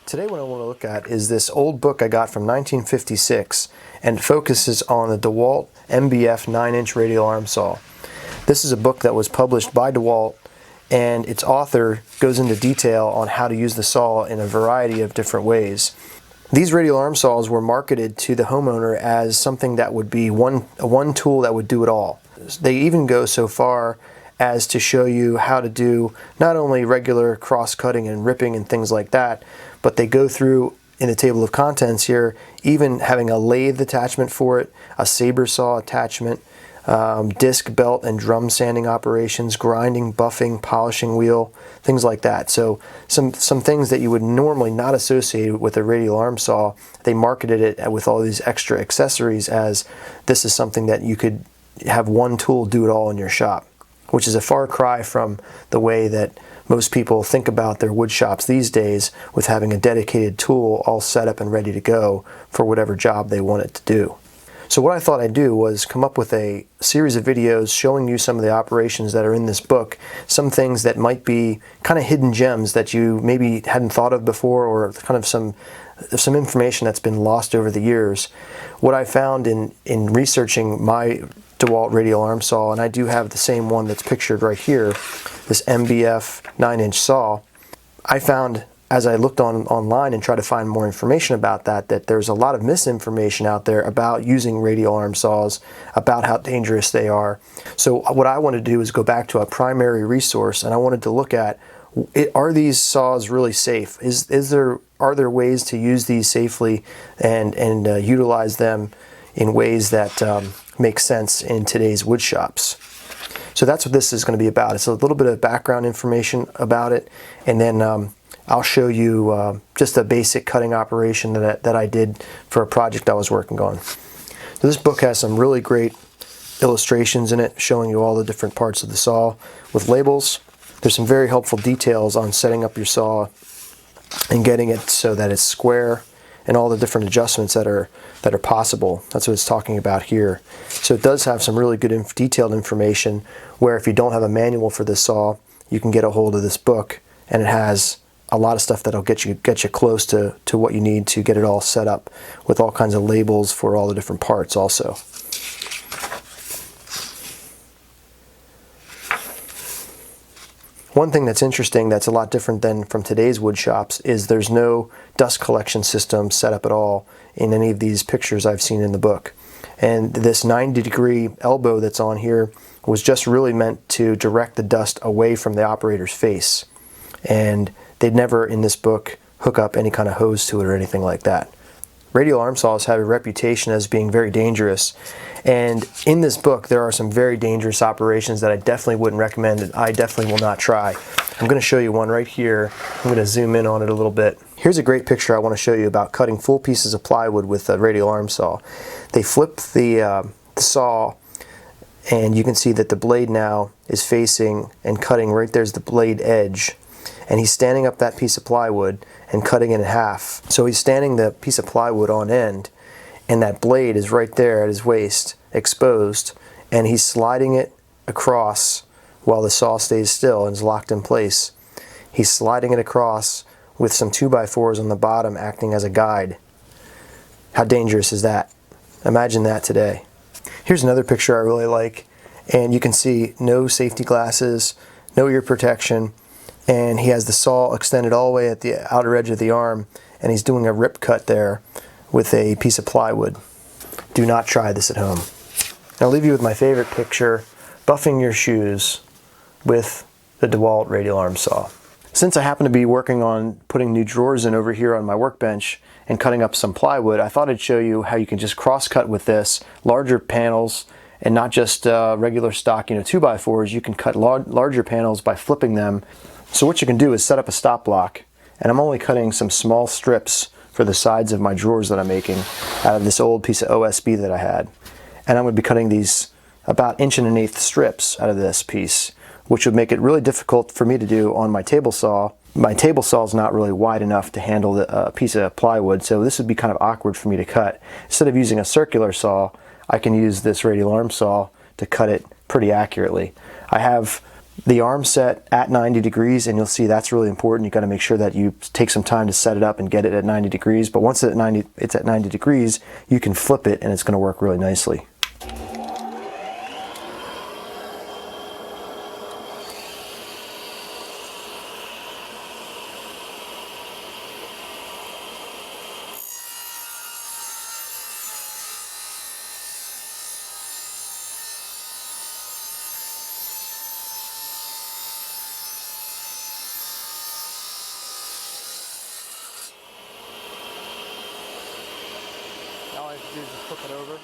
Today what I want to look at is this old book I got from 1956 and focuses on the DeWalt MBF 9-inch radial arm saw. This is a book that was published by DeWalt, and its author goes into detail on how to use the saw in a variety of different ways. These radial arm saws were marketed to the homeowner as something that would be one tool that would do it all. They even go so far as to show you how to do not only regular cross-cutting and ripping and things like that, but they go through in the table of contents here, even having a lathe attachment for it, a saber saw attachment, disc, belt, and drum sanding operations, grinding, buffing, polishing wheel, things like that. So some things that you would normally not associate with a radial arm saw, they marketed it with all these extra accessories as this is something that you could have one tool do it all in your shop, which is a far cry from the way that most people think about their wood shops these days, with having a dedicated tool all set up and ready to go for whatever job they want it to do. So what I thought I'd do was come up with a series of videos showing you some of the operations that are in this book, some things that might be kind of hidden gems that you maybe hadn't thought of before, or kind of some information that's been lost over the years. What I found in researching my DeWalt radial arm saw, and I do have the same one that's pictured right here, this MBF 9-inch saw, I found as I looked online and tried to find more information about that there's a lot of misinformation out there about using radial arm saws, about how dangerous they are. So what I wanted to do is go back to a primary resource, and I wanted to look at, are these saws really safe? Are there ways to use these safely and utilize them in ways that make sense in today's wood shops? So that's what this is going to be about. It's a little bit of background information about it, and then I'll show you just a basic cutting operation that I did for a project I was working on. So this book has some really great illustrations in it showing you all the different parts of the saw with labels. There's some very helpful details on setting up your saw and getting it so that it's square, and all the different adjustments that are possible. That's what it's talking about here. So it does have some really good detailed information where if you don't have a manual for this saw, you can get a hold of this book, and it has a lot of stuff that'll get you close to what you need to get it all set up, with all kinds of labels for all the different parts also. One thing that's interesting that's a lot different than from today's wood shops is there's no dust collection system set up at all in any of these pictures I've seen in the book. And this 90-degree elbow that's on here was just really meant to direct the dust away from the operator's face. And they'd never in this book hook up any kind of hose to it or anything like that. Radial arm saws have a reputation as being very dangerous, and in this book there are some very dangerous operations that I definitely wouldn't recommend, and I definitely will not try. I'm going to show you one right here. I'm going to zoom in on it a little bit. Here's a great picture I want to show you about cutting full pieces of plywood with a radial arm saw. They flip the saw, and you can see that the blade now is facing and cutting right there's the blade edge. And he's standing up that piece of plywood and cutting it in half. So he's standing the piece of plywood on end, and that blade is right there at his waist, exposed, and he's sliding it across while the saw stays still and is locked in place. He's sliding it across with some 2x4s on the bottom acting as a guide. How dangerous is that? Imagine that today. Here's another picture I really like, and you can see no safety glasses, no ear protection, and he has the saw extended all the way at the outer edge of the arm, and he's doing a rip cut there with a piece of plywood. Do not try this at home. I'll leave you with my favorite picture, buffing your shoes with the DeWalt radial arm saw. Since I happen to be working on putting new drawers in over here on my workbench and cutting up some plywood, I thought I'd show you how you can just cross cut with this, larger panels, and not just regular stock 2x4s. You can cut larger panels by flipping them. So what you can do is set up a stop block, and I'm only cutting some small strips for the sides of my drawers that I'm making out of this old piece of OSB that I had. And I'm going to be cutting these about 1.1/8" strips out of this piece, which would make it really difficult for me to do on my table saw. My table saw is not really wide enough to handle a piece of plywood, so this would be kind of awkward for me to cut. Instead of using a circular saw, I can use this radial arm saw to cut it pretty accurately. I have the arm set at 90 degrees, and you'll see that's really important. You got to make sure that you take some time to set it up and get it at 90 degrees. But once it's at 90 degrees, you can flip it and it's going to work really nicely. All I have to do is just flip it over.